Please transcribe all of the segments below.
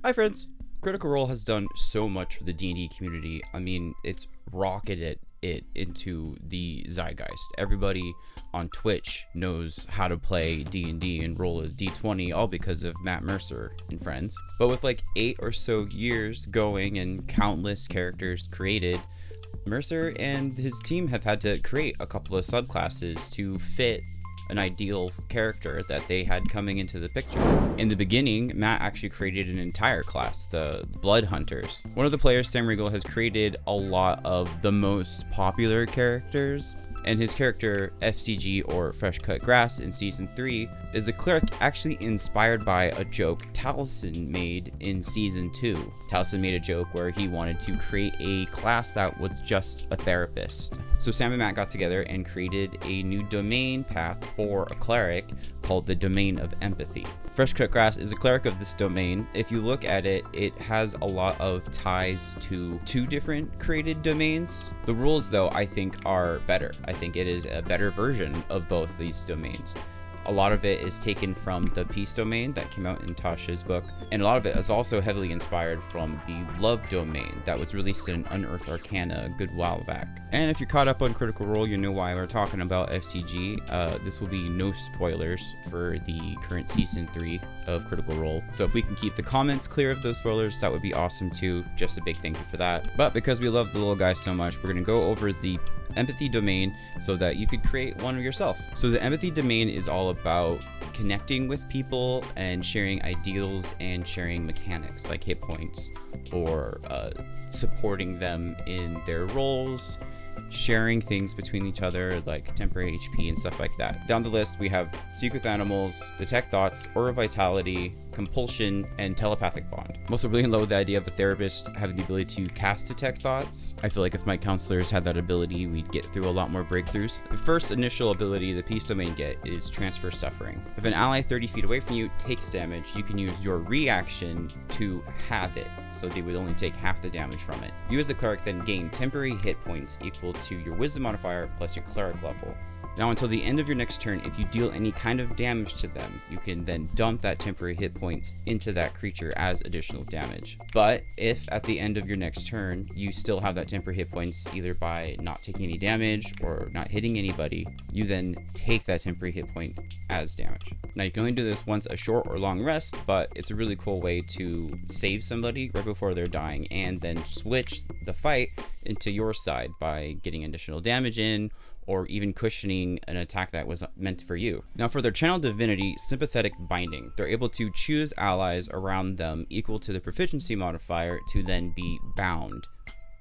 Hi friends! Critical Role has done so much for the D&D community. I mean, it's rocketed it into the zeitgeist. Everybody on Twitch knows how to play D&D and roll a d20, all because of Matt Mercer and friends. But with like 8 or so years going and countless characters created, Mercer and his team have had to create a couple of subclasses to fit an ideal character that they had coming into the picture. In the beginning, Matt actually created an entire class, the Blood Hunters. One of the players, Sam Riegel, has created a lot of the most popular characters, and his character, FCG, or Fresh Cut Grass, in Season 3, is a cleric actually inspired by a joke Taliesin made in Season 2. Taliesin made a joke where he wanted to create a class that was just a therapist. So Sam and Matt got together and created a new domain path for a cleric called the Domain of Empathy. Fresh Cut Grass is a cleric of this domain. If you look at it, it has a lot of ties to 2 different created domains. The rules, though, I think are better. I think it is a better version of both these domains. A lot of it is taken from the Peace domain that came out in Tasha's book, and a lot of it is also heavily inspired from the Love domain that was released in Unearthed Arcana a good while back. And if you're caught up on Critical Role, you know why we're talking about FCG. This will be no spoilers for the current Season 3 of Critical Role. So if we can keep the comments clear of those spoilers, that would be awesome too. Just a big thank you for that. But because we love the little guy so much, we're going to go over the Empathy domain so that you could create one yourself. So the Empathy domain is all about connecting with people and sharing ideals and sharing mechanics like hit points, or supporting them in their roles, sharing things between each other like temporary HP and stuff like that. Down the list we have Speak with Animals, Detect Thoughts, Aura Vitality, Compulsion, and Telepathic Bond. I'm also really in love with the idea of the therapist having the ability to cast Detect Thoughts. I feel like if my counselors had that ability, we'd get through a lot more breakthroughs. The first initial ability the Peace domain get is Transfer Suffering. If an ally 30 feet away from you takes damage, you can use your reaction to halve it, so they would only take half the damage from it. You as a cleric then gain temporary hit points equal to your Wisdom modifier plus your cleric level. Now until the end of your next turn, if you deal any kind of damage to them, you can then dump that temporary hit points into that creature as additional damage. But if at the end of your next turn, you still have that temporary hit points either by not taking any damage or not hitting anybody, you then take that temporary hit point as damage. Now you can only do this once a short or long rest, but it's a really cool way to save somebody right before they're dying and then switch the fight into your side by getting additional damage in, or even cushioning an attack that was meant for you. Now for their channel divinity, Sympathetic Binding, they're able to choose allies around them equal to the proficiency modifier to then be bound.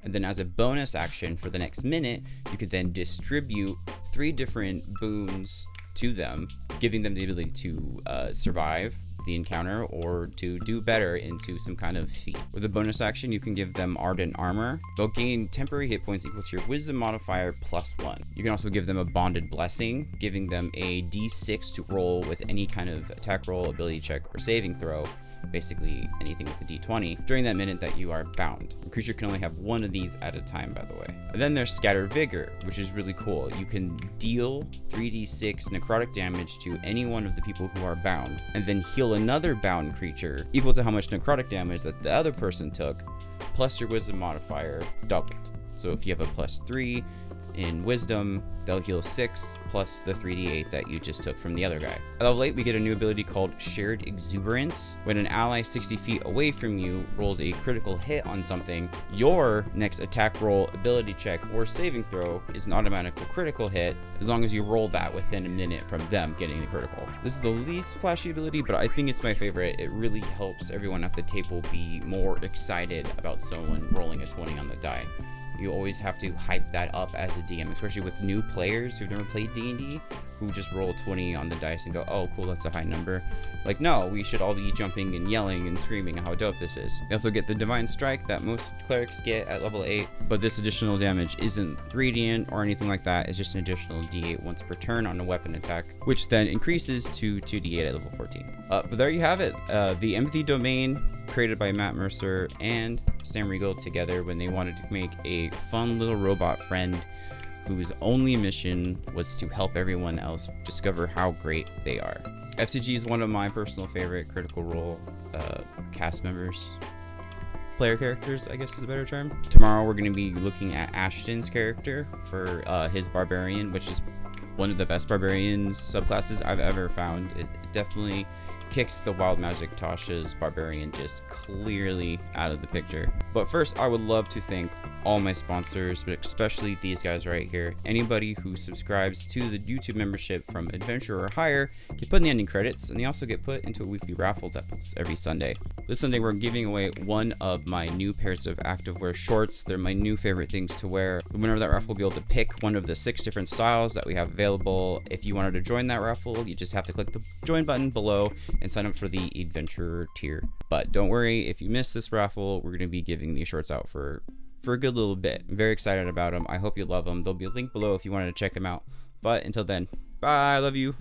And then as a bonus action for the next minute, you could then distribute 3 different boons to them, giving them the ability to survive the encounter or to do better into some kind of feat. With a bonus action, you can give them Ardent Armor. They'll gain temporary hit points equal to your Wisdom modifier +1. You can also give them a Bonded Blessing, giving them a d6 to roll with any kind of attack roll, ability check, or saving throw. Basically anything with the d20 during that minute that you are bound. The creature can only have 1 of these at a time, by the way. And then there's Scatter Vigor, which is really cool. You can deal 3d6 necrotic damage to any one of the people who are bound, and then heal another bound creature equal to how much necrotic damage that the other person took, plus your Wisdom modifier doubled. So if you have a +3 in Wisdom, they'll heal 6 plus the 3d8 that you just took from the other guy. At level 8, we get a new ability called Shared Exuberance. When an ally 60 feet away from you rolls a critical hit on something, your next attack roll, ability check, or saving throw is an automatic critical hit as long as you roll that within a minute from them getting the critical. This is the least flashy ability, but I think it's my favorite. It really helps everyone at the table be more excited about someone rolling a 20 on the die. You always have to hype that up as a DM, especially with new players who've never played D&D, who just roll 20 on the dice and go, oh cool, that's a high number. Like, no, we should all be jumping and yelling and screaming how dope this is. You also get the Divine Strike that most clerics get at level 8, but this additional damage isn't radiant or anything like that. It's just an additional d8 once per turn on a weapon attack, which then increases to 2d8 at level 14. But there you have it, the Empathy domain, created by Matt Mercer and Sam Riegel together when they wanted to make a fun little robot friend whose only mission was to help everyone else discover how great they are. FCG is one of my personal favorite Critical Role cast members. Player characters, I guess is a better term. Tomorrow we're going to be looking at Ashton's character for his Barbarian, which is one of the best Barbarians subclasses I've ever found. It definitely kicks the Wild Magic Tasha's Barbarian just clearly out of the picture. But first, I would love to thank all my sponsors, but especially these guys right here. Anybody who subscribes to the YouTube membership from Adventure or higher get put in the ending credits, and they also get put into a weekly raffle that puts every Sunday. This Sunday, we're giving away one of my new pairs of activewear shorts. They're my new favorite things to wear. The winner of that raffle will be able to pick one of the 6 different styles that we have available. If you wanted to join that raffle, you just have to click the join button below and sign up for the Adventurer tier. But don't worry, if you miss this raffle, we're going to be giving these shorts out for a good little bit. I'm very excited about them. I hope you love them. There'll be a link below if you wanted to check them out. But until then, bye. I love you.